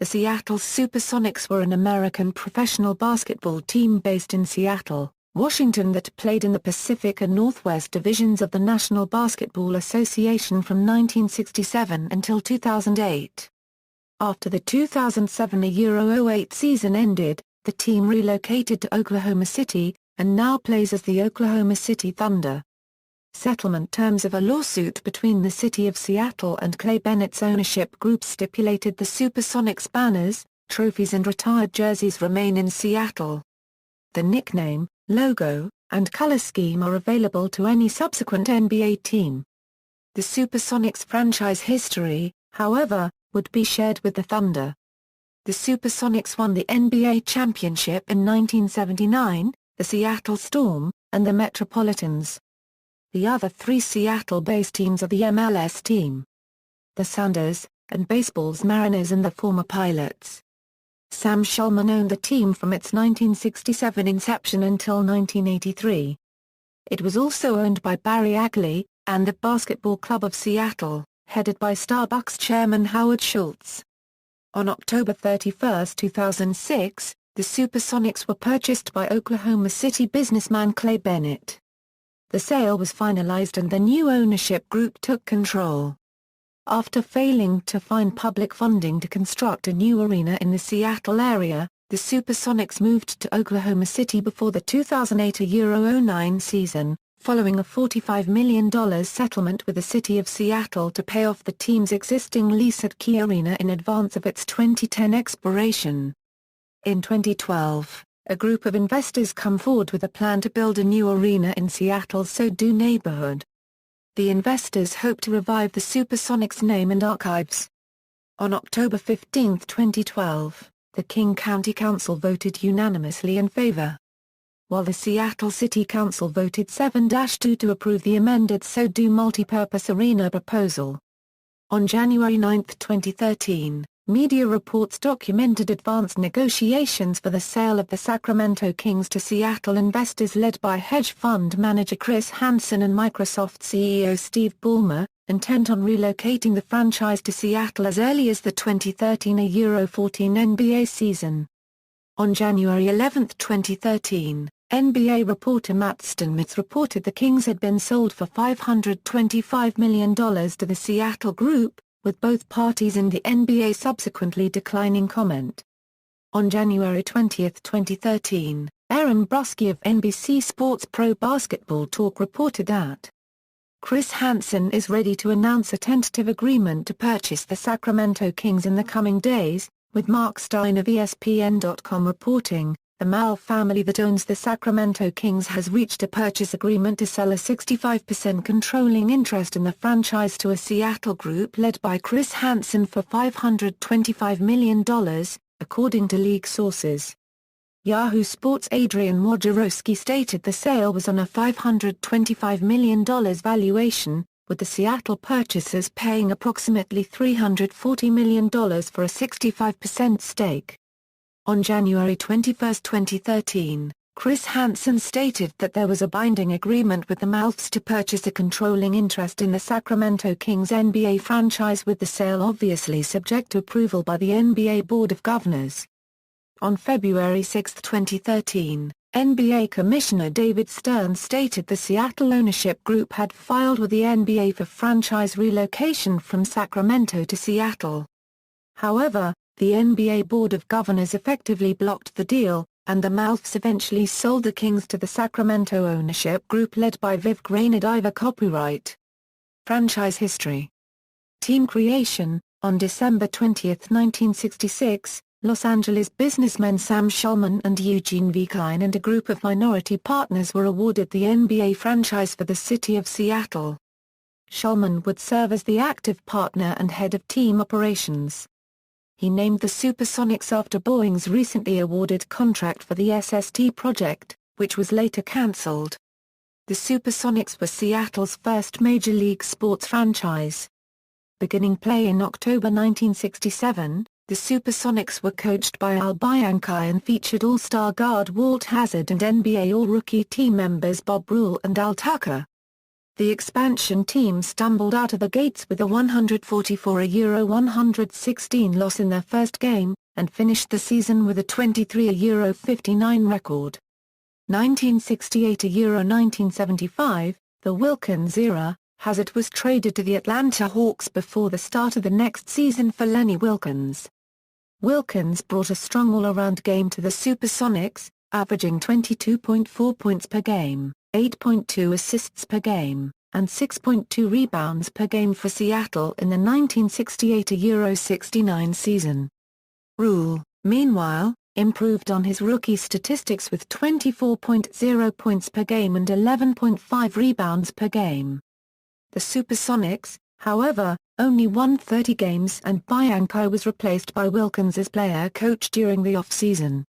The Seattle SuperSonics were an American professional basketball team based in Seattle, Washington that played in the Pacific and Northwest divisions of the National Basketball Association from 1967 until 2008. After the 2007-08 season ended, the team relocated to Oklahoma City, and now plays as the Oklahoma City Thunder. Settlement terms of a lawsuit between the City of Seattle and Clay Bennett's ownership group stipulated the SuperSonics banners, trophies and retired jerseys remain in Seattle. The nickname, logo, and color scheme are available to any subsequent NBA team. The SuperSonics franchise history, however, would be shared with the Thunder. The SuperSonics won the NBA championship in 1979, the Seattle Storm, and the Metropolitans. The other three Seattle-based teams are the MLS team, the Sounders, and baseball's Mariners and the former Pilots. Sam Shulman owned the team from its 1967 inception until 1983. It was also owned by Barry Agley, and the Basketball Club of Seattle, headed by Starbucks chairman Howard Schultz. On October 31, 2006, the SuperSonics were purchased by Oklahoma City businessman Clay Bennett. The sale was finalized and the new ownership group took control. After failing to find public funding to construct a new arena in the Seattle area, the SuperSonics moved to Oklahoma City before the 2008-09 season, following a $45 million settlement with the City of Seattle to pay off the team's existing lease at Key Arena in advance of its 2010 expiration. In 2012, a group of investors come forward with a plan to build a new arena in Seattle's SoDo neighborhood. The investors hope to revive the SuperSonics name and archives. On October 15, 2012, the King County Council voted unanimously in favor, while the Seattle City Council voted 7-2 to approve the amended SoDo multipurpose arena proposal. On January 9, 2013, media reports documented advanced negotiations for the sale of the Sacramento Kings to Seattle investors led by hedge fund manager Chris Hansen and Microsoft CEO Steve Ballmer, intent on relocating the franchise to Seattle as early as the 2013-14 NBA season. On January 11, 2013, NBA reporter Matt Steinmetz reported the Kings had been sold for $525 million to the Seattle Group, with both parties in the NBA subsequently declining comment. On January 20, 2013, Aaron Bruschi of NBC Sports Pro Basketball Talk reported that Chris Hansen is ready to announce a tentative agreement to purchase the Sacramento Kings in the coming days, with Mark Stein of ESPN.com reporting, the Mal family that owns the Sacramento Kings has reached a purchase agreement to sell a 65% controlling interest in the franchise to a Seattle group led by Chris Hansen for $525 million, according to league sources. Yahoo Sports' Adrian Wojnarowski stated the sale was on a $525 million valuation, with the Seattle purchasers paying approximately $340 million for a 65% stake. On January 21, 2013, Chris Hansen stated that there was a binding agreement with the Mavs to purchase a controlling interest in the Sacramento Kings NBA franchise, with the sale obviously subject to approval by the NBA Board of Governors. On February 6, 2013, NBA Commissioner David Stern stated the Seattle ownership group had filed with the NBA for franchise relocation from Sacramento to Seattle. However, the NBA Board of Governors effectively blocked the deal, and the Mavs eventually sold the Kings to the Sacramento ownership group led by Viv Granadiva. Copyright. Franchise history. Team creation. On December 20, 1966, Los Angeles businessmen Sam Shulman and Eugene V. Klein and a group of minority partners were awarded the NBA franchise for the city of Seattle. Shulman would serve as the active partner and head of team operations. He named the SuperSonics after Boeing's recently awarded contract for the SST project, which was later cancelled. The SuperSonics were Seattle's first Major League sports franchise. Beginning play in October 1967, the SuperSonics were coached by Al Bianchi and featured All-Star guard Walt Hazzard and NBA All-Rookie team members Bob Rule and Al Tucker. the expansion team stumbled out of the gates with a 144-116 loss in their first game, and finished the season with a 23-59 record. 1968-1975, the Wilkins era, as it was traded to the Atlanta Hawks before the start of the next season for Lenny Wilkens. Wilkins brought a strong all-around game to the SuperSonics, averaging 22.4 points per game, 8.2 assists per game, and 6.2 rebounds per game for Seattle in the 1968-69 season. Rule, meanwhile, improved on his rookie statistics with 24.0 points per game and 11.5 rebounds per game. The SuperSonics, however, only won 30 games and Bianco was replaced by Wilkins as player-coach during the off-season.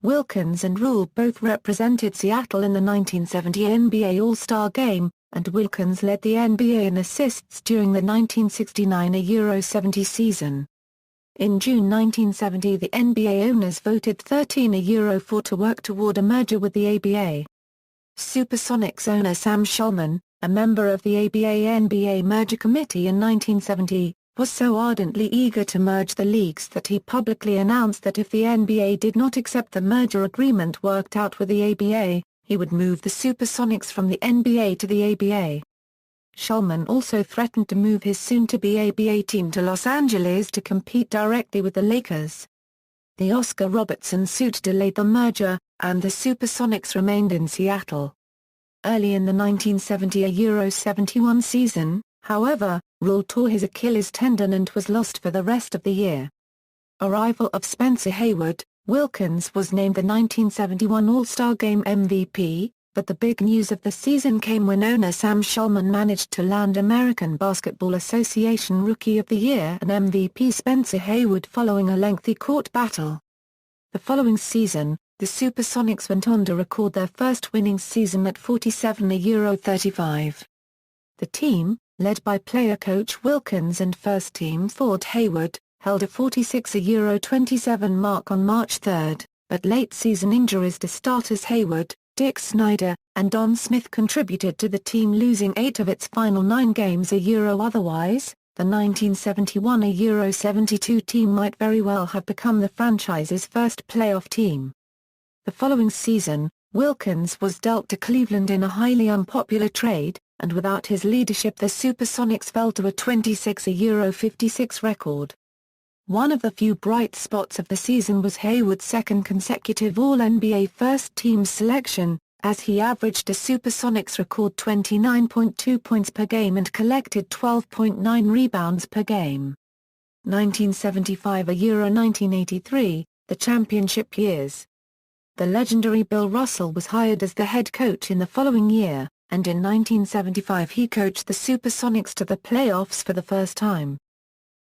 Wilkins and Rule both represented Seattle in the 1970 NBA All-Star Game, and Wilkins led the NBA in assists during the 1969-70 season. In June 1970 the NBA owners voted 13-4 to work toward a merger with the ABA. SuperSonics owner Sam Shulman, a member of the ABA-NBA merger committee in 1970, was so ardently eager to merge the leagues that he publicly announced that if the NBA did not accept the merger agreement worked out with the ABA, he would move the SuperSonics from the NBA to the ABA. Shulman also threatened to move his soon-to-be ABA team to Los Angeles to compete directly with the Lakers. The Oscar Robertson suit delayed the merger, and the SuperSonics remained in Seattle. Early in the 1970-71 season, however, Rule tore his Achilles tendon and was lost for the rest of the year. Arrival of Spencer Haywood, Wilkins was named the 1971 All-Star Game MVP, but the big news of the season came when owner Sam Shulman managed to land American Basketball Association Rookie of the Year and MVP Spencer Haywood following a lengthy court battle. The following season, the SuperSonics went on to record their first winning season at 47-35. The team, led by player-coach Wilkins and first-team forward Haywood, held a 46-27 mark on March 3, but late-season injuries to starters Haywood, Dick Snyder, and Don Smith contributed to the team losing 8 of its final 9 games. Otherwise, the 1971-72 team might very well have become the franchise's first playoff team. The following season, Wilkins was dealt to Cleveland in a highly unpopular trade, and without his leadership the SuperSonics fell to a 26-56 record. One of the few bright spots of the season was Haywood's second consecutive All-NBA first-team selection, as he averaged a SuperSonics record 29.2 points per game and collected 12.9 rebounds per game. 1975-1983, the championship years. The legendary Bill Russell was hired as the head coach in the following year, and in 1975 he coached the SuperSonics to the playoffs for the first time.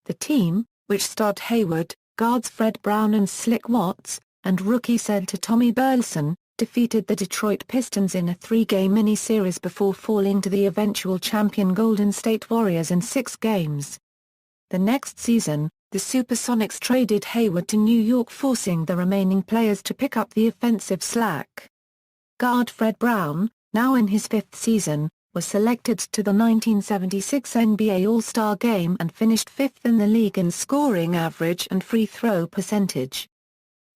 The team, which starred Haywood, guards Fred Brown and Slick Watts, and rookie center Tommy Burleson, defeated the Detroit Pistons in a 3-game mini-series before falling to the eventual champion Golden State Warriors in 6 games. The next season, the SuperSonics traded Haywood to New York, forcing the remaining players to pick up the offensive slack. Guard Fred Brown, now in his 5th season, was selected to the 1976 NBA All-Star Game and finished 5th in the league in scoring average and free throw percentage.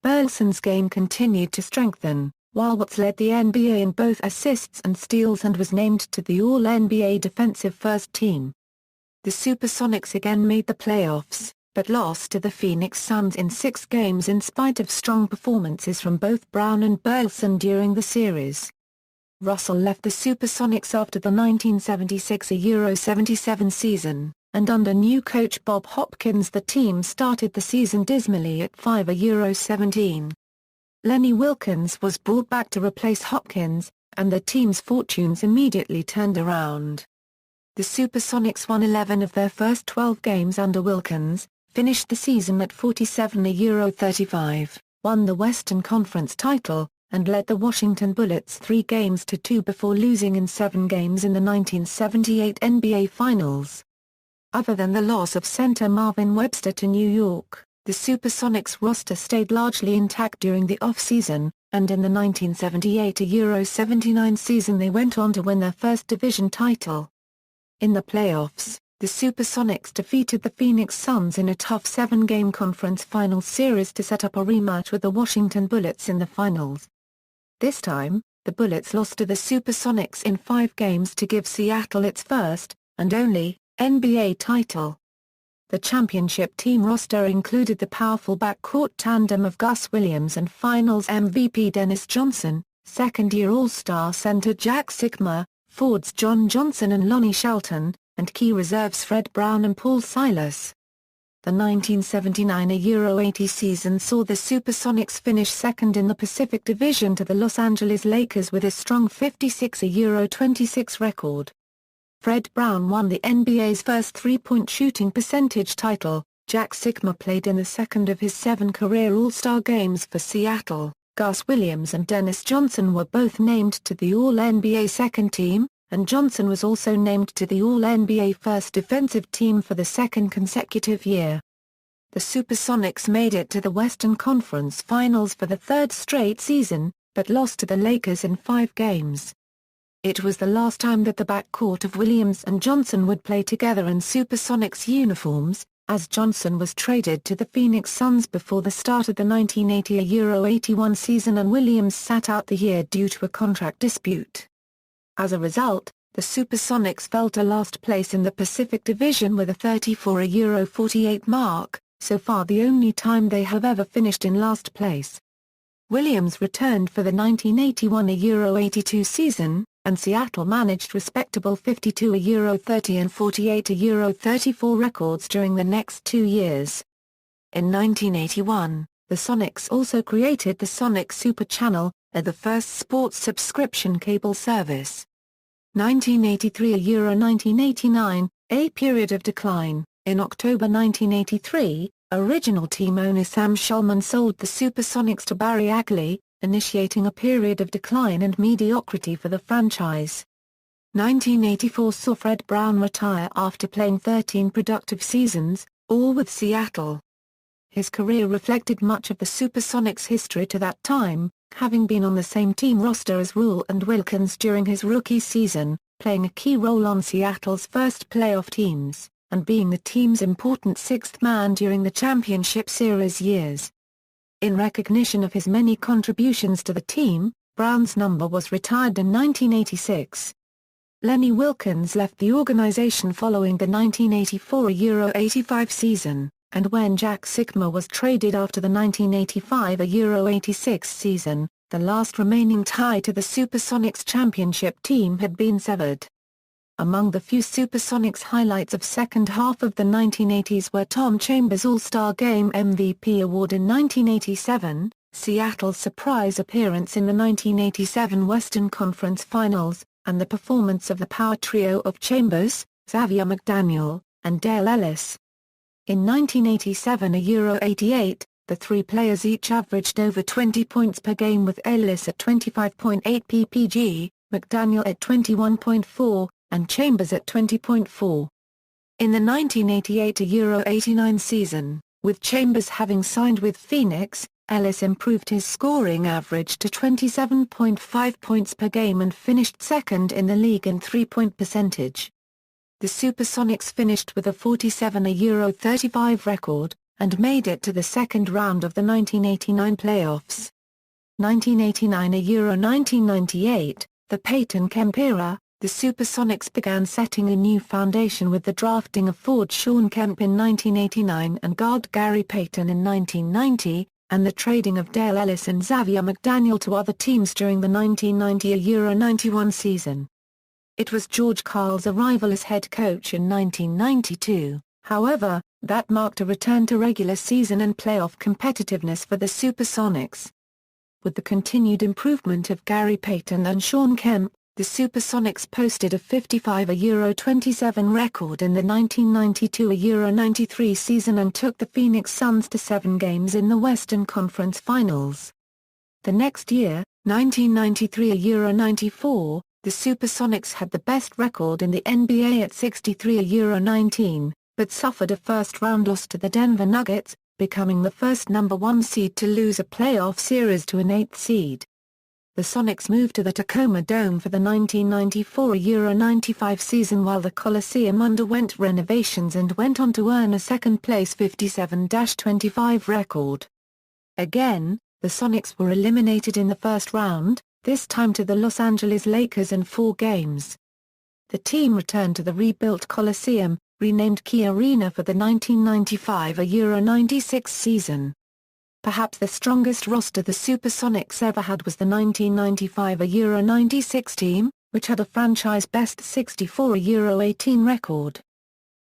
Burleson's game continued to strengthen, while Watts led the NBA in both assists and steals and was named to the All-NBA Defensive First Team. The SuperSonics again made the playoffs, but lost to the Phoenix Suns in 6 games in spite of strong performances from both Brown and Burleson during the series. Russell left the SuperSonics after the 1976-77 season, and under new coach Bob Hopkins the team started the season dismally at 5-17. Lenny Wilkens was brought back to replace Hopkins, and the team's fortunes immediately turned around. The SuperSonics won 11 of their first 12 games under Wilkens, finished the season at 47-35, won the Western Conference title, and led the Washington Bullets 3-2 before losing in 7 games in the 1978 NBA Finals. Other than the loss of center Marvin Webster to New York, the SuperSonics roster stayed largely intact during the off-season, and in the 1978 Euro 79 season they went on to win their first division title. In the playoffs, the SuperSonics defeated the Phoenix Suns in a tough 7-game conference finals series to set up a rematch with the Washington Bullets in the finals. This time, the Bullets lost to the SuperSonics in 5 games to give Seattle its first, and only, NBA title. The championship team roster included the powerful backcourt tandem of Gus Williams and Finals MVP Dennis Johnson, second-year All-Star center Jack Sikma, forwards John Johnson and Lonnie Shelton, and key reserves Fred Brown and Paul Silas. The 1979 Euro 80 season saw the SuperSonics finish second in the Pacific Division to the Los Angeles Lakers with a strong 56 Euro 26 record. Fred Brown won the NBA's first three-point shooting percentage title. Jack Sikma played in the second of his 7 career All-Star games for Seattle. Gus Williams and Dennis Johnson were both named to the All-NBA second team, and Johnson was also named to the All-NBA first defensive team for the second consecutive year. The SuperSonics made it to the Western Conference Finals for the third straight season, but lost to the Lakers in 5 games. It was the last time that the backcourt of Williams and Johnson would play together in SuperSonics uniforms, as Johnson was traded to the Phoenix Suns before the start of the 1980 Euro 81 season and Williams sat out the year due to a contract dispute. As a result, the SuperSonics fell to last place in the Pacific Division with a 34 Euro 48 mark, so far the only time they have ever finished in last place. Williams returned for the 1981 Euro 82 season, and Seattle managed respectable 52 Euro 30 and 48 Euro 34 records during the next 2 years. In 1981, the Sonics also created the Sonic Super Channel, the first sports subscription cable service. 1983 Euro 1989, a period of decline. In October 1983, original team owner Sam Shulman sold the SuperSonics to Barry Agley, initiating a period of decline and mediocrity for the franchise. 1984 saw Fred Brown retire after playing 13 productive seasons, all with Seattle. His career reflected much of the SuperSonics' history to that time, having been on the same team roster as Rule and Wilkins during his rookie season, playing a key role on Seattle's first playoff teams, and being the team's important sixth man during the championship series years. In recognition of his many contributions to the team, Brown's number was retired in 1986. Lenny Wilkins left the organization following the 1984 Euro 85 season, and when Jack Sikma was traded after the 1985 Euro 86 season, the last remaining tie to the SuperSonics championship team had been severed. Among the few SuperSonics highlights of second half of the 1980s were Tom Chambers' All-Star Game MVP award in 1987, Seattle's surprise appearance in the 1987 Western Conference Finals, and the performance of the power trio of Chambers, Xavier McDaniel, and Dale Ellis. In 1987 Euro 88, the 3 players each averaged over 20 points per game with Ellis at 25.8 ppg, McDaniel at 21.4, and Chambers at 20.4. In the 1988 Euro 89 season, with Chambers having signed with Phoenix, Ellis improved his scoring average to 27.5 points per game and finished second in the league in three-point percentage. The SuperSonics finished with a 47 Euro 35 record, and made it to the second round of the 1989 playoffs. 1989 Euro 1998, the Peyton Kemp era, the SuperSonics began setting a new foundation with the drafting of forward Shawn Kemp in 1989 and guard Gary Payton in 1990, and the trading of Dale Ellis and Xavier McDaniel to other teams during the 1990 Euro 91 season. It was George Karl's arrival as head coach in 1992, however, that marked a return to regular season and playoff competitiveness for the SuperSonics. With the continued improvement of Gary Payton and Shawn Kemp, the SuperSonics posted a 55 Euro 27 record in the 1992 Euro 93 season and took the Phoenix Suns to 7 games in the Western Conference Finals. The next year, 1993 Euro 94, the SuperSonics had the best record in the NBA at 63 Euro 19, but suffered a first-round loss to the Denver Nuggets, becoming the first number 1 seed to lose a playoff series to an 8th seed. The Sonics moved to the Tacoma Dome for the 1994 Euro 95 season while the Coliseum underwent renovations and went on to earn a second-place 57-25 record. Again, the Sonics were eliminated in the first round, this time to the Los Angeles Lakers in 4 games. The team returned to the rebuilt Coliseum, renamed Key Arena for the 1995 Euro 96 season. Perhaps the strongest roster the SuperSonics ever had was the 1995 Euro 96 team, which had a franchise-best 64 Euro 18 record.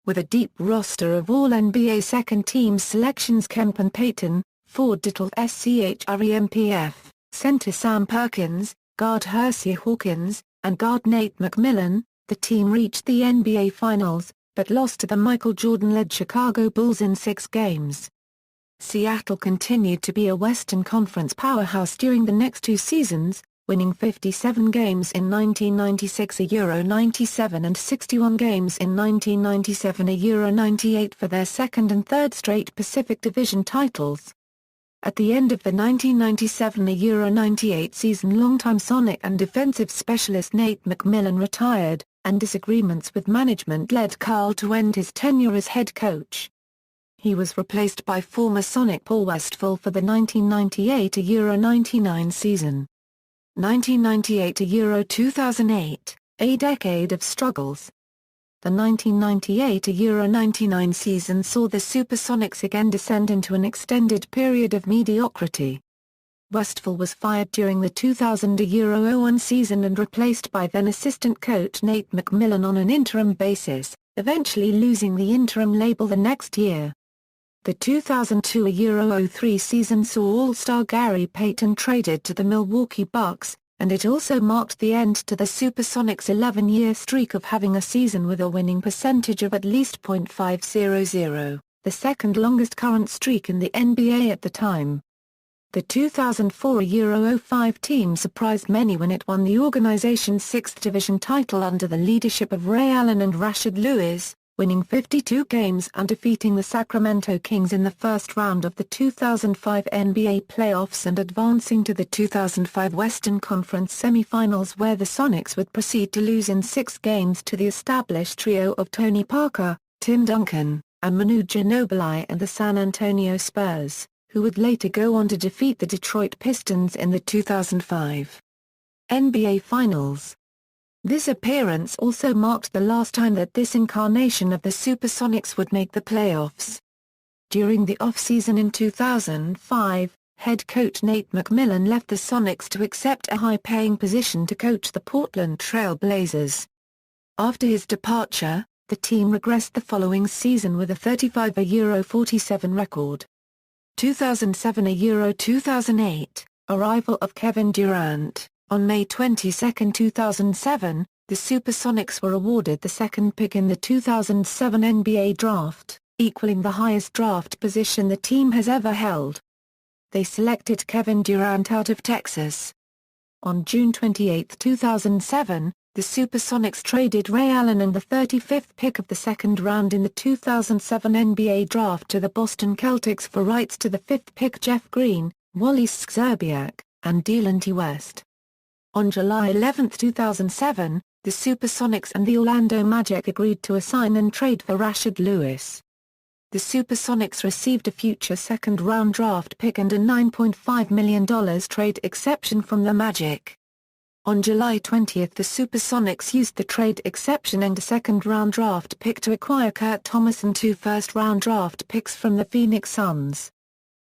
With a deep roster of All-NBA second-team selections Kemp and Payton, Ford Dittle SCHREMPF, center Sam Perkins, guard Hersey Hawkins, and guard Nate McMillan, the team reached the NBA Finals, but lost to the Michael Jordan-led Chicago Bulls in 6 games. Seattle continued to be a Western Conference powerhouse during the next 2 seasons, winning 57 games in 1996 Euro 97 and 61 games in 1997 Euro 98 for their second and third straight Pacific Division titles. At the end of the 1997 Euro 98 season, longtime Sonic and defensive specialist Nate McMillan retired, and disagreements with management led Carl to end his tenure as head coach. He was replaced by former Sonic Paul Westphal for the 1998 Euro 99 season. 1998 Euro 2008, a decade of struggles. The 1998 Euro 99 season saw the SuperSonics again descend into an extended period of mediocrity. Westphal was fired during the 2000 Euro 01 season and replaced by then assistant coach Nate McMillan on an interim basis, eventually losing the interim label the next year. The 2002 Euro 03 season saw All-Star Gary Payton traded to the Milwaukee Bucks, and it also marked the end to the SuperSonics' 11-year streak of having a season with a winning percentage of at least .500, the second longest current streak in the NBA at the time. The 2004 Euro 05 team surprised many when it won the organization's 6th division title under the leadership of Ray Allen and Rashard Lewis, winning 52 games and defeating the Sacramento Kings in the first round of the 2005 NBA playoffs and advancing to the 2005 Western Conference semifinals, where the Sonics would proceed to lose in 6 games to the established trio of Tony Parker, Tim Duncan, and Manu Ginobili and the San Antonio Spurs, who would later go on to defeat the Detroit Pistons in the 2005 NBA Finals. This appearance also marked the last time that this incarnation of the SuperSonics would make the playoffs. During the off-season in 2005, head coach Nate McMillan left the Sonics to accept a high-paying position to coach the Portland Trail Blazers. After his departure, the team regressed the following season with a 35 Euro 47 record. 2007 Euro 2008, arrival of Kevin Durant. On May 22, 2007, the SuperSonics were awarded the second pick in the 2007 NBA Draft, equaling the highest draft position the team has ever held. They selected Kevin Durant out of Texas. On June 28, 2007, the SuperSonics traded Ray Allen and the 35th pick of the second round in the 2007 NBA Draft to the Boston Celtics for rights to the 5th pick Jeff Green, Wally Szczerbiak, and Delonte West. On July 11, 2007, the SuperSonics and the Orlando Magic agreed to a sign-and-trade for Rashard Lewis. The SuperSonics received a future second-round draft pick and a $9.5 million trade exception from the Magic. On July 20, the SuperSonics used the trade exception and a second-round draft pick to acquire Kurt Thomas and 2 first-round draft picks from the Phoenix Suns.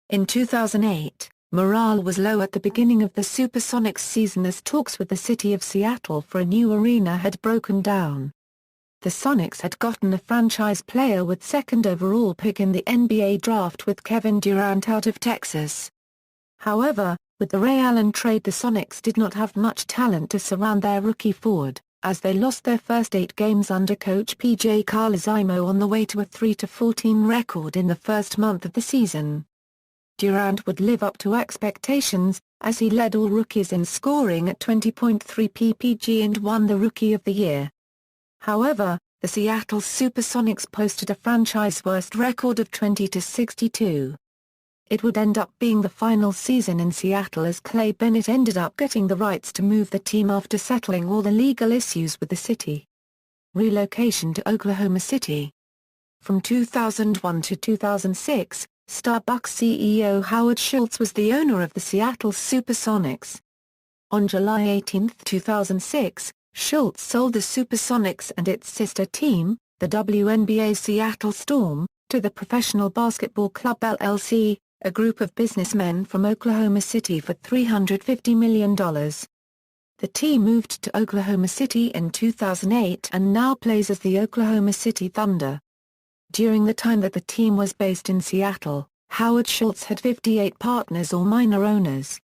In 2008, morale was low at the beginning of the SuperSonics season as talks with the city of Seattle for a new arena had broken down. The Sonics had gotten a franchise player with second overall pick in the NBA draft with Kevin Durant out of Texas. However, with the Ray Allen trade, the Sonics did not have much talent to surround their rookie forward, as they lost their first 8 games under coach PJ Carlesimo on the way to a 3-14 record in the first month of the season. Durant would live up to expectations, as he led all rookies in scoring at 20.3 ppg and won the Rookie of the Year. However, the Seattle SuperSonics posted a franchise-worst record of 20-62. It would end up being the final season in Seattle as Clay Bennett ended up getting the rights to move the team after settling all the legal issues with the city. Relocation to Oklahoma City. From 2001 to 2006, Starbucks CEO Howard Schultz was the owner of the Seattle SuperSonics. On July 18, 2006, Schultz sold the SuperSonics and its sister team, the WNBA Seattle Storm, to the Professional Basketball Club LLC, a group of businessmen from Oklahoma City for $350 million. The team moved to Oklahoma City in 2008 and now plays as the Oklahoma City Thunder. During the time that the team was based in Seattle, Howard Schultz had 58 partners or minor owners.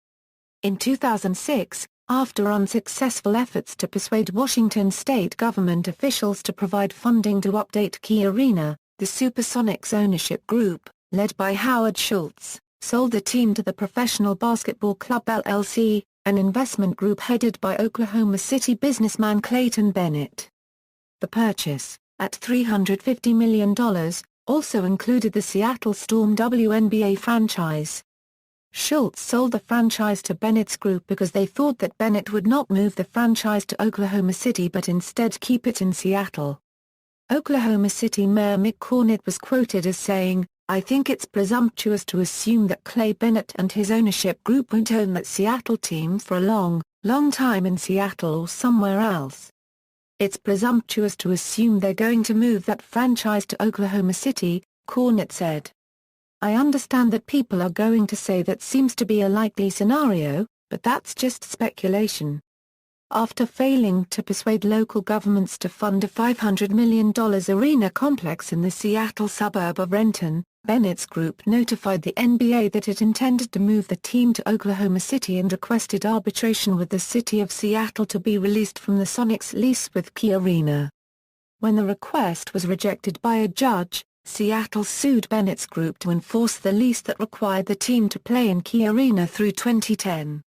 In 2006, after unsuccessful efforts to persuade Washington state government officials to provide funding to update Key Arena, the SuperSonics ownership group, led by Howard Schultz, sold the team to the Professional Basketball Club LLC, an investment group headed by Oklahoma City businessman Clayton Bennett. The purchase, at $350 million, also included the Seattle Storm WNBA franchise. Schultz sold the franchise to Bennett's group because they thought that Bennett would not move the franchise to Oklahoma City but instead keep it in Seattle. Oklahoma City Mayor Mick Cornett was quoted as saying, "I think it's presumptuous to assume that Clay Bennett and his ownership group won't own that Seattle team for a long, long time in Seattle or somewhere else. It's presumptuous to assume they're going to move that franchise to Oklahoma City," Cornett said. "I understand that people are going to say that seems to be a likely scenario, but that's just speculation." After failing to persuade local governments to fund a $500 million arena complex in the Seattle suburb of Renton, Bennett's group notified the NBA that it intended to move the team to Oklahoma City and requested arbitration with the city of Seattle to be released from the Sonics lease with Key Arena. When the request was rejected by a judge, Seattle sued Bennett's group to enforce the lease that required the team to play in Key Arena through 2010.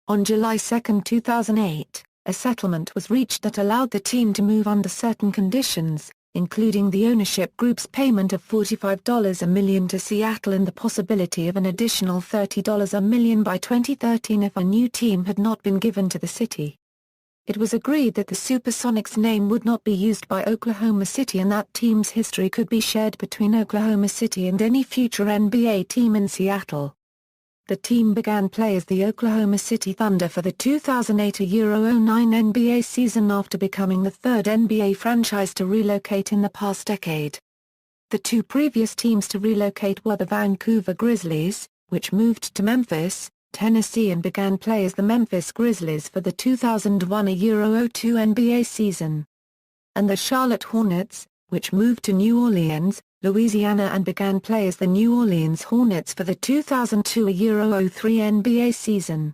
On July 2, 2008, a settlement was reached that allowed the team to move under certain conditions, including the ownership group's payment of $45 a million to Seattle and the possibility of an additional $30 a million by 2013 if a new team had not been given to the city. It was agreed that the SuperSonics name would not be used by Oklahoma City and that team's history could be shared between Oklahoma City and any future NBA team in Seattle. The team began play as the Oklahoma City Thunder for the 2008-09 NBA season after becoming the third NBA franchise to relocate in the past decade. The two previous teams to relocate were the Vancouver Grizzlies, which moved to Memphis, Tennessee and began play as the Memphis Grizzlies for the 2001-02 NBA season. And the Charlotte Hornets, which moved to New Orleans, Louisiana and began play as the New Orleans Hornets for the 2002-03 NBA season.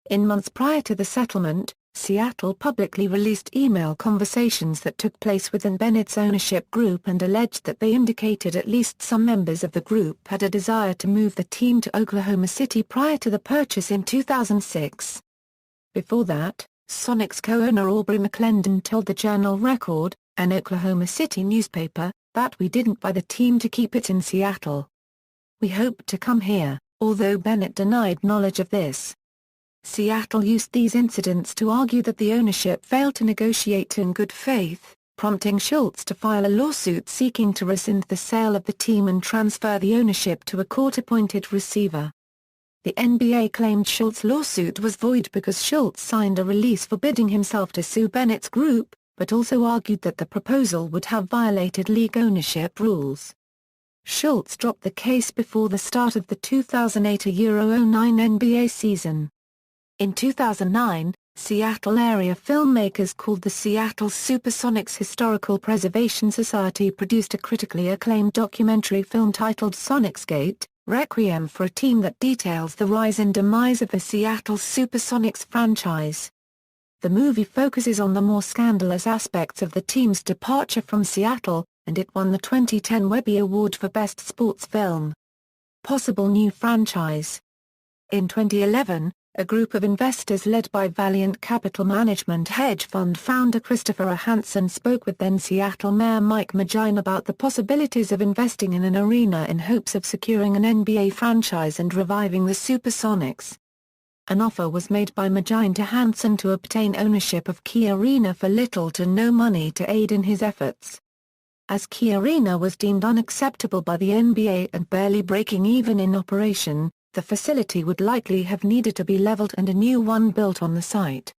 In months prior to the settlement, Seattle publicly released email conversations that took place within Bennett's ownership group and alleged that they indicated at least some members of the group had a desire to move the team to Oklahoma City prior to the purchase in 2006. Before that, Sonics co-owner Aubrey McClendon told the Journal-Record, an Oklahoma City newspaper, that "we didn't buy the team to keep it in Seattle. We hoped to come here," although Bennett denied knowledge of this. Seattle used these incidents to argue that the ownership failed to negotiate in good faith, prompting Schultz to file a lawsuit seeking to rescind the sale of the team and transfer the ownership to a court-appointed receiver. The NBA claimed Schultz's lawsuit was void because Schultz signed a release forbidding himself to sue Bennett's group, but also argued that the proposal would have violated league ownership rules. Schultz dropped the case before the start of the 2008-09 NBA season. In 2009, Seattle area filmmakers called the Seattle SuperSonics Historical Preservation Society produced a critically acclaimed documentary film titled Sonicsgate, Requiem for a Team that details the rise and demise of the Seattle SuperSonics franchise. The movie focuses on the more scandalous aspects of the team's departure from Seattle, and it won the 2010 Webby Award for Best Sports Film. Possible new franchise. In 2011, a group of investors led by Valiant Capital Management hedge fund founder Christopher Hansen spoke with then Seattle Mayor Mike Magine about the possibilities of investing in an arena in hopes of securing an NBA franchise and reviving the SuperSonics. An offer was made by Magine to Hansen to obtain ownership of Key Arena for little to no money to aid in his efforts. As Key Arena was deemed unacceptable by the NBA and barely breaking even in operation, the facility would likely have needed to be leveled and a new one built on the site.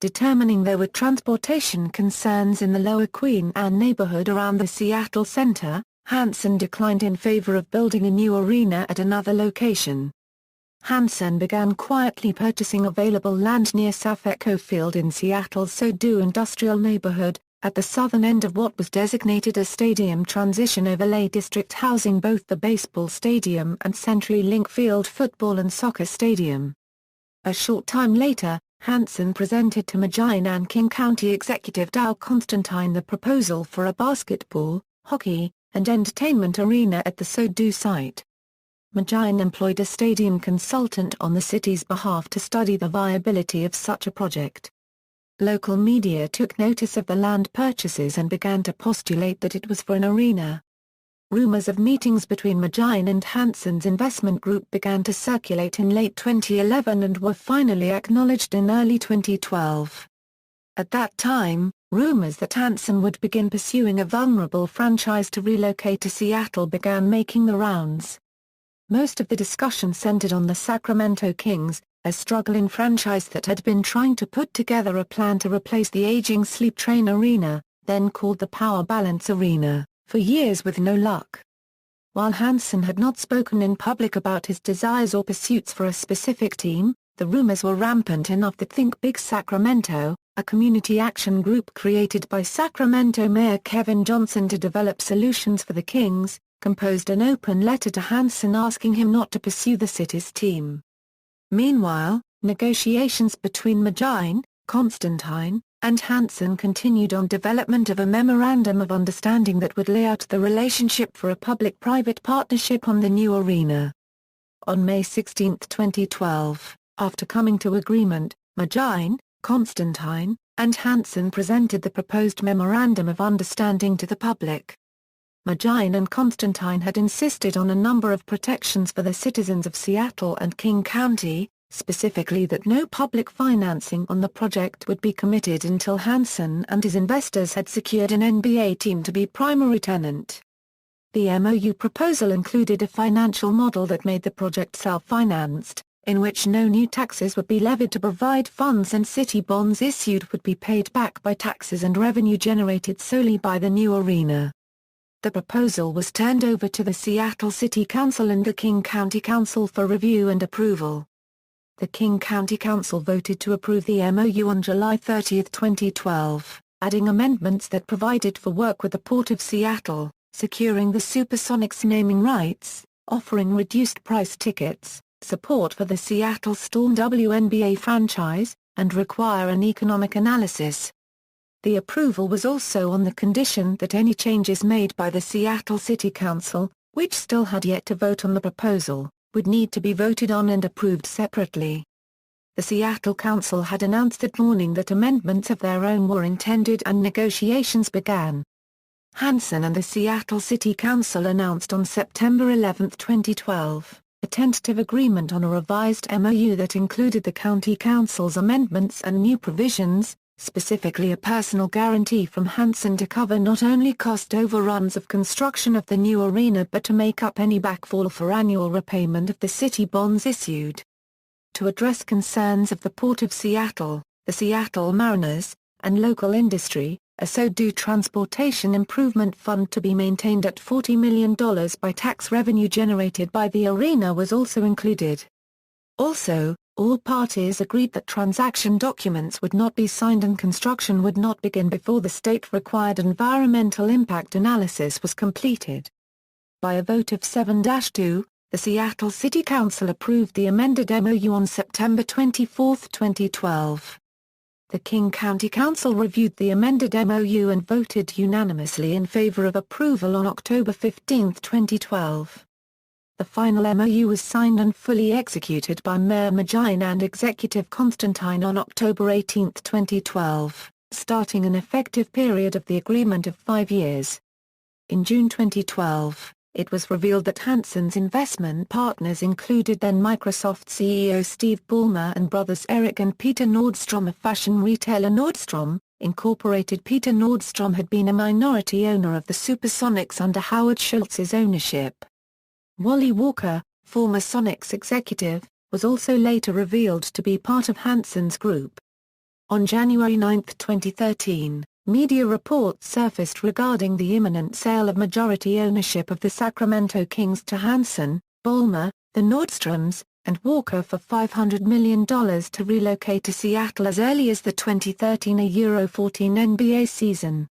Determining there were transportation concerns in the lower Queen Anne neighborhood around the Seattle center, Hansen declined in favor of building a new arena at another location. Hansen began quietly purchasing available land near Safeco Field in Seattle's SoDo industrial neighborhood, at the southern end of what was designated a Stadium Transition Overlay District housing both the baseball stadium and CenturyLink Field football and soccer stadium. A short time later, Hansen presented to Magine and King County Executive Dow Constantine the proposal for a basketball, hockey, and entertainment arena at the SoDo site. Magine employed a stadium consultant on the city's behalf to study the viability of such a project. Local media took notice of the land purchases and began to postulate that it was for an arena. Rumors of meetings between Magine and Hansen's investment group began to circulate in late 2011 and were finally acknowledged in early 2012. At that time, rumors that Hansen would begin pursuing a vulnerable franchise to relocate to Seattle began making the rounds. Most of the discussion centered on the Sacramento Kings, a struggling franchise that had been trying to put together a plan to replace the aging Sleep Train Arena, then called the Power Balance Arena, for years with no luck. While Hansen had not spoken in public about his desires or pursuits for a specific team, the rumors were rampant enough that Think Big Sacramento, a community action group created by Sacramento Mayor Kevin Johnson to develop solutions for the Kings, composed an open letter to Hansen asking him not to pursue the city's team. Meanwhile, negotiations between Magine, Constantine, and Hansen continued on development of a memorandum of understanding that would lay out the relationship for a public-private partnership on the new arena. On May 16, 2012, after coming to agreement, Magine, Constantine, and Hansen presented the proposed memorandum of understanding to the public. Magine and Constantine had insisted on a number of protections for the citizens of Seattle and King County, specifically that no public financing on the project would be committed until Hansen and his investors had secured an NBA team to be primary tenant. The MOU proposal included a financial model that made the project self-financed, in which no new taxes would be levied to provide funds and city bonds issued would be paid back by taxes and revenue generated solely by the new arena. The proposal was turned over to the Seattle City Council and the King County Council for review and approval. The King County Council voted to approve the MOU on July 30, 2012, adding amendments that provided for work with the Port of Seattle, securing the SuperSonics naming rights, offering reduced-price tickets, support for the Seattle Storm WNBA franchise, and require an economic analysis. The approval was also on the condition that any changes made by the Seattle City Council, which still had yet to vote on the proposal, would need to be voted on and approved separately. The Seattle Council had announced that morning that amendments of their own were intended and negotiations began. Hansen and the Seattle City Council announced on September 11, 2012, a tentative agreement on a revised MOU that included the County Council's amendments and new provisions, specifically a personal guarantee from Hansen to cover not only cost overruns of construction of the new arena but to make up any backfall for annual repayment of the city bonds issued. To address concerns of the Port of Seattle, the Seattle Mariners, and local industry, a SoDo Transportation Improvement Fund to be maintained at $40 million by tax revenue generated by the arena was also included. Also, all parties agreed that transaction documents would not be signed and construction would not begin before the state-required environmental impact analysis was completed. By a vote of 7-2, the Seattle City Council approved the amended MOU on September 24, 2012. The King County Council reviewed the amended MOU and voted unanimously in favor of approval on October 15, 2012. the final MOU was signed and fully executed by Mayor Magine and Executive Constantine on October 18, 2012, starting an effective period of the agreement of 5 years. In June 2012, it was revealed that Hansen's investment partners included then Microsoft CEO Steve Ballmer and brothers Eric and Peter Nordstrom of fashion retailer Nordstrom, Incorporated. Peter Nordstrom had been a minority owner of the SuperSonics under Howard Schultz's ownership. Wally Walker, former Sonics executive, was also later revealed to be part of Hansen's group. On January 9, 2013, media reports surfaced regarding the imminent sale of majority ownership of the Sacramento Kings to Hansen, Ballmer, the Nordstroms, and Walker for $500 million to relocate to Seattle as early as the 2013 Euro-14 NBA season.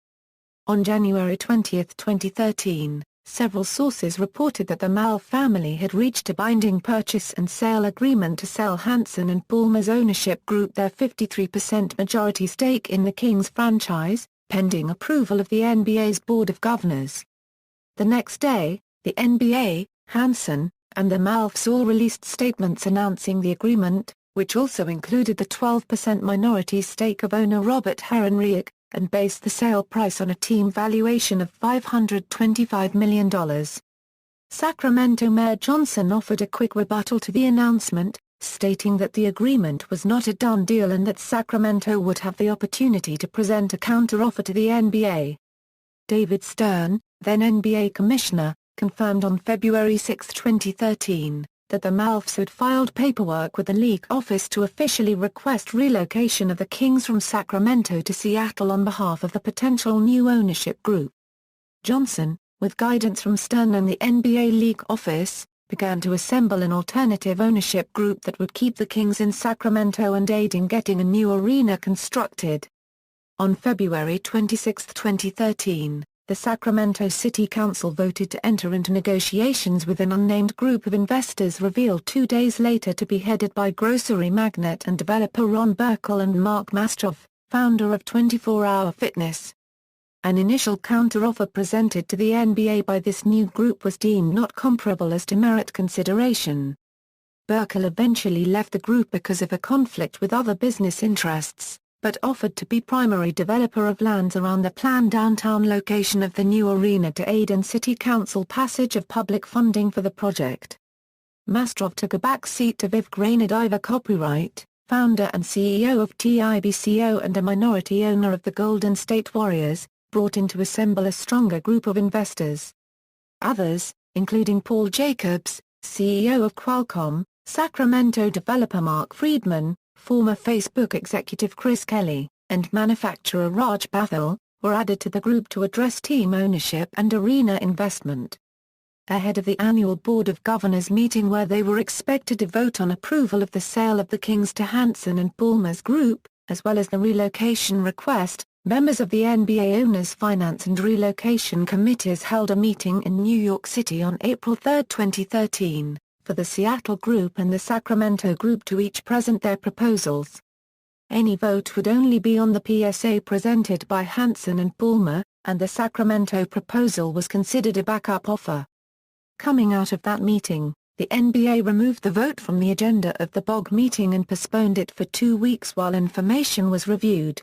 On January 20, 2013, several sources reported that the Mal family had reached a binding purchase and sale agreement to sell Hansen and Ballmer's ownership group their 53% majority stake in the Kings franchise, pending approval of the NBA's Board of Governors. The next day, the NBA, Hansen, and the Malfs all released statements announcing the agreement, which also included the 12% minority stake of owner Robert Herrenreich, and based the sale price on a team valuation of $525 million. Sacramento Mayor Johnson offered a quick rebuttal to the announcement, stating that the agreement was not a done deal and that Sacramento would have the opportunity to present a counteroffer to the NBA. David Stern, then NBA Commissioner, confirmed on February 6, 2013, that the Malfs had filed paperwork with the league office to officially request relocation of the Kings from Sacramento to Seattle on behalf of the potential new ownership group. Johnson, with guidance from Stern and the NBA league office, began to assemble an alternative ownership group that would keep the Kings in Sacramento and aid in getting a new arena constructed. On February 26, 2013, the Sacramento City Council voted to enter into negotiations with an unnamed group of investors revealed 2 days later to be headed by grocery magnate and developer Ron Burkle and Mark Mastrov, founder of 24 Hour Fitness. An initial counteroffer presented to the NBA by this new group was deemed not comparable as to merit consideration. Burkle eventually left the group because of a conflict with other business interests, but offered to be primary developer of lands around the planned downtown location of the new arena to aid in city council passage of public funding for the project. Mastrov took a back seat to Viv Granadiva Copyright, founder and CEO of TIBCO and a minority owner of the Golden State Warriors, brought in to assemble a stronger group of investors. Others, including Paul Jacobs, CEO of Qualcomm, Sacramento developer Mark Friedman, former Facebook executive Chris Kelly, and manufacturer Raj Bathel, were added to the group to address team ownership and arena investment. Ahead of the annual Board of Governors meeting where they were expected to vote on approval of the sale of the Kings to Hansen and Ballmer's group, as well as the relocation request, members of the NBA Owners Finance and Relocation Committees held a meeting in New York City on April 3, 2013. For the Seattle Group and the Sacramento Group to each present their proposals. Any vote would only be on the PSA presented by Hansen and Ballmer, and the Sacramento proposal was considered a backup offer. Coming out of that meeting, the NBA removed the vote from the agenda of the BOG meeting and postponed it for 2 weeks while information was reviewed.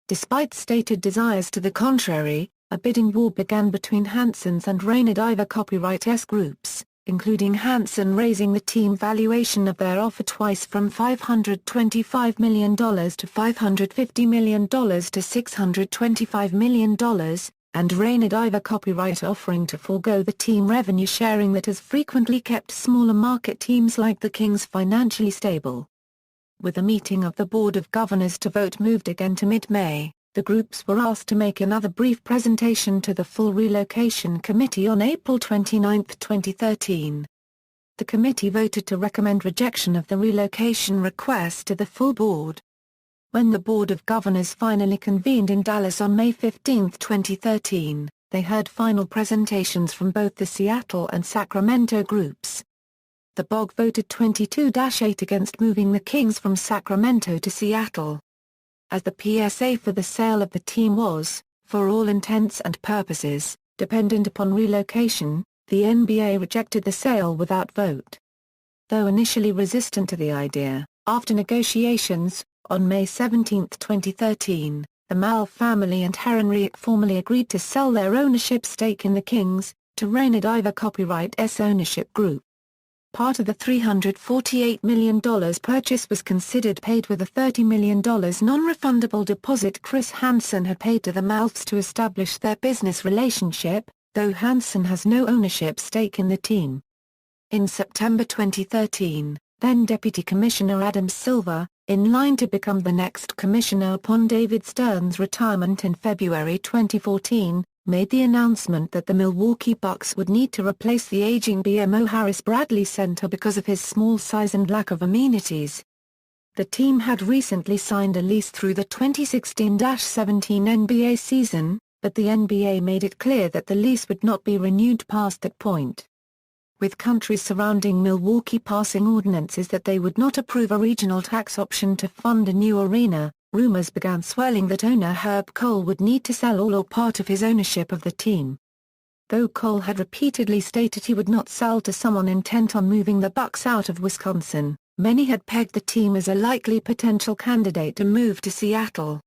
Despite stated desires to the contrary, a bidding war began between Hansen's and Granadiva Copyright S groups, including Hansen raising the team valuation of their offer twice from $525 million to $550 million to $625 million, and Granadiva Copyright offering to forego the team revenue sharing that has frequently kept smaller market teams like the Kings financially stable. With a meeting of the Board of Governors to vote moved again to mid-May, the groups were asked to make another brief presentation to the full relocation committee on April 29, 2013. The committee voted to recommend rejection of the relocation request to the full board. When the Board of Governors finally convened in Dallas on May 15, 2013, they heard final presentations from both the Seattle and Sacramento groups. The BOG voted 22-8 against moving the Kings from Sacramento to Seattle. As the PSA for the sale of the team was, for all intents and purposes, dependent upon relocation, the NBA rejected the sale without vote. Though initially resistant to the idea, after negotiations, on May 17, 2013, the Mal family and Herrenreich formally agreed to sell their ownership stake in the Kings, to Rainer Diver Copyright S Ownership Group. Part of the $348 million purchase was considered paid with a $30 million non-refundable deposit Chris Hansen had paid to the Malfs to establish their business relationship, though Hansen has no ownership stake in the team. In September 2013, then Deputy Commissioner Adam Silver, in line to become the next commissioner upon David Stern's retirement in February 2014, made the announcement that the Milwaukee Bucks would need to replace the aging BMO Harris Bradley Center because of his small size and lack of amenities. The team had recently signed a lease through the 2016-17 NBA season, but the NBA made it clear that the lease would not be renewed past that point. With countries surrounding Milwaukee passing ordinances that they would not approve a regional tax option to fund a new arena, rumors began swirling that owner Herb Kohl would need to sell all or part of his ownership of the team. Though Kohl had repeatedly stated he would not sell to someone intent on moving the Bucks out of Wisconsin, many had pegged the team as a likely potential candidate to move to Seattle.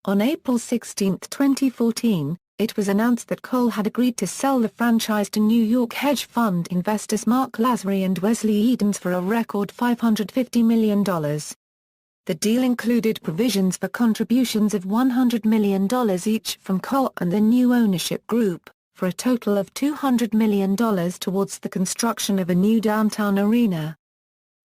On April 16, 2014, it was announced that Kohl had agreed to sell the franchise to New York hedge fund investors Mark Lazary and Wesley Edens for a record $550 million. The deal included provisions for contributions of $100 million each from Kohl and the new ownership group, for a total of $200 million towards the construction of a new downtown arena.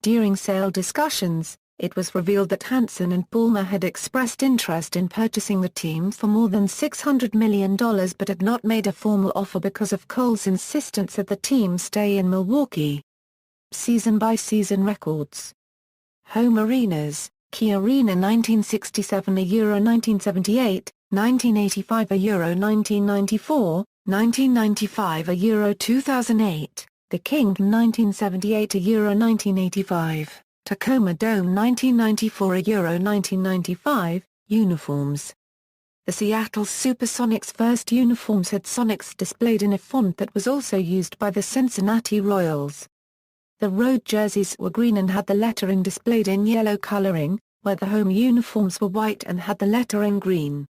During sale discussions, it was revealed that Hansen and Ballmer had expressed interest in purchasing the team for more than $600 million but had not made a formal offer because of Kohl's insistence that the team stay in Milwaukee. Season-by-season records. Home arenas: Key Arena 1967 Euro 1978, 1985 Euro 1994, 1995 Euro 2008, The Kingdom 1978 Euro 1985. Tacoma Dome 1994 Euro 1995, uniforms. The Seattle SuperSonics' first uniforms had Sonics displayed in a font that was also used by the Cincinnati Royals. The road jerseys were green and had the lettering displayed in yellow coloring, where the home uniforms were white and had the lettering green.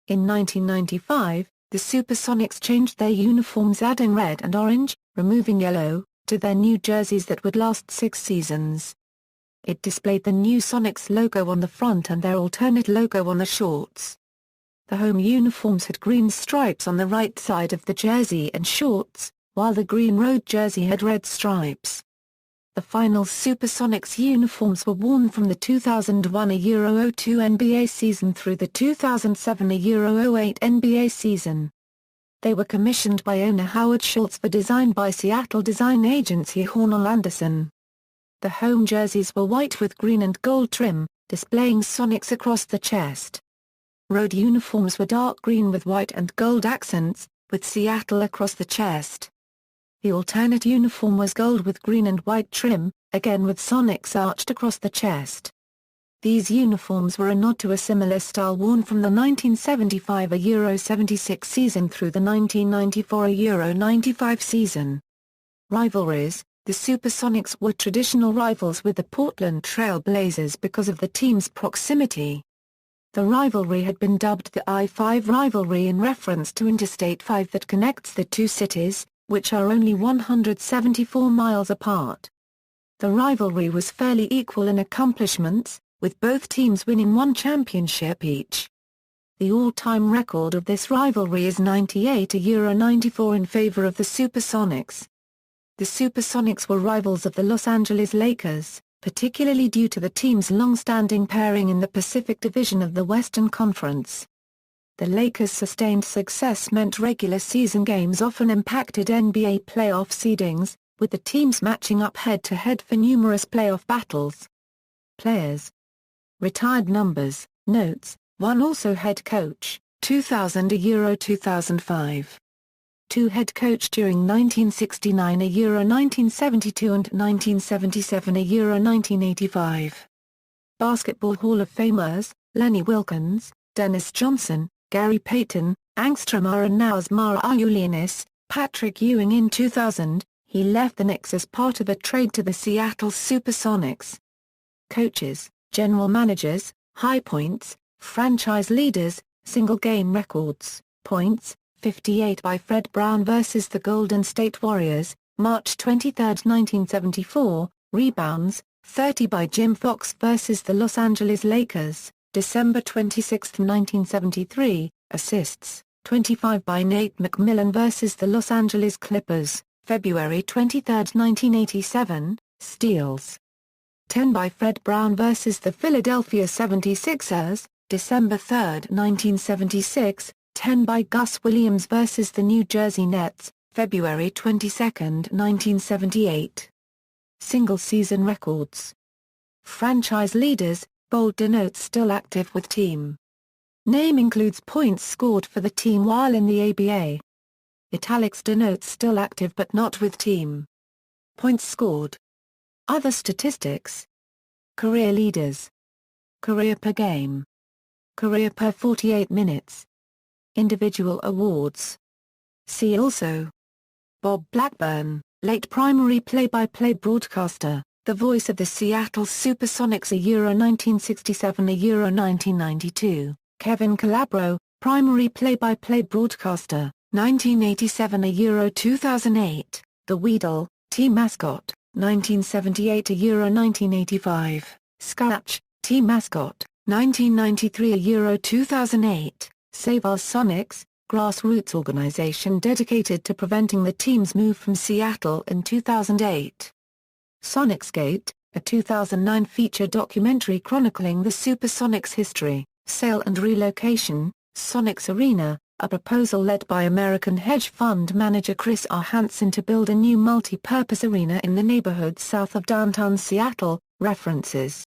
In 1995, the SuperSonics changed their uniforms adding red and orange, removing yellow, to their new jerseys that would last 6 seasons. It displayed the new Sonics logo on the front and their alternate logo on the shorts. The home uniforms had green stripes on the right side of the jersey and shorts, while the green road jersey had red stripes. The final SuperSonics uniforms were worn from the 2001 Euro 02 NBA season through the 2007 Euro 08 NBA season. They were commissioned by owner Howard Schultz for design by Seattle design agency Hornell Anderson. The home jerseys were white with green and gold trim, displaying Sonics across the chest. Road uniforms were dark green with white and gold accents, with Seattle across the chest. The alternate uniform was gold with green and white trim, again with Sonics arched across the chest. These uniforms were a nod to a similar style worn from the 1975 Euro 76 season through the 1994 Euro 95 season. Rivalries: the SuperSonics were traditional rivals with the Portland Trail Blazers because of the team's proximity. The rivalry had been dubbed the I-5 rivalry in reference to Interstate 5 that connects the two cities, which are only 174 miles apart. The rivalry was fairly equal in accomplishments, with both teams winning one championship each. The all-time record of this rivalry is 98 Euro 94 in favor of the SuperSonics. The SuperSonics were rivals of the Los Angeles Lakers, particularly due to the team's long-standing pairing in the Pacific Division of the Western Conference. The Lakers' sustained success meant regular season games often impacted NBA playoff seedings, with the teams matching up head-to-head for numerous playoff battles. Players. Retired numbers, notes, 1 also head coach, 2000 Euro 2005. 2 head coach during 1969 Euro 1972 and 1977 Euro 1985. Basketball Hall of Famers, Lenny Wilkens, Dennis Johnson, Gary Payton, Angstrom Aronnaus Mara Iulianis, Patrick Ewing in 2000, he left the Knicks as part of a trade to the Seattle SuperSonics. Coaches, general managers, high points, franchise leaders, single-game records, points, 58 by Fred Brown vs. the Golden State Warriors, March 23, 1974, rebounds, 30 by Jim Fox vs. the Los Angeles Lakers, December 26, 1973, assists, 25 by Nate McMillan vs. the Los Angeles Clippers, February 23, 1987, steals, 10 by Fred Brown vs. the Philadelphia 76ers, December 3, 1976, 10 by Gus Williams vs. the New Jersey Nets, February 22, 1978. Single-season records. Franchise leaders, bold denotes still active with team. Name includes points scored for the team while in the ABA. Italics denotes still active but not with team. Points scored. Other statistics. Career leaders. Career per game. Career per 48 minutes. Individual awards. See also. Bob Blackburn, late primary play-by-play broadcaster, the voice of the Seattle SuperSonics Euro 1967 Euro 1992, Kevin Calabro, primary play-by-play broadcaster, 1987 Euro 2008, The Weedle, team mascot, 1978 Euro 1985, Scratch, team mascot, 1993 Euro 2008, Save Our Sonics, grassroots organization dedicated to preventing the team's move from Seattle in 2008. Sonicsgate, a 2009 feature documentary chronicling the SuperSonics history, sale and relocation, Sonics Arena, a proposal led by American hedge fund manager Chris R. Hansen to build a new multi-purpose arena in the neighborhood south of downtown Seattle, references.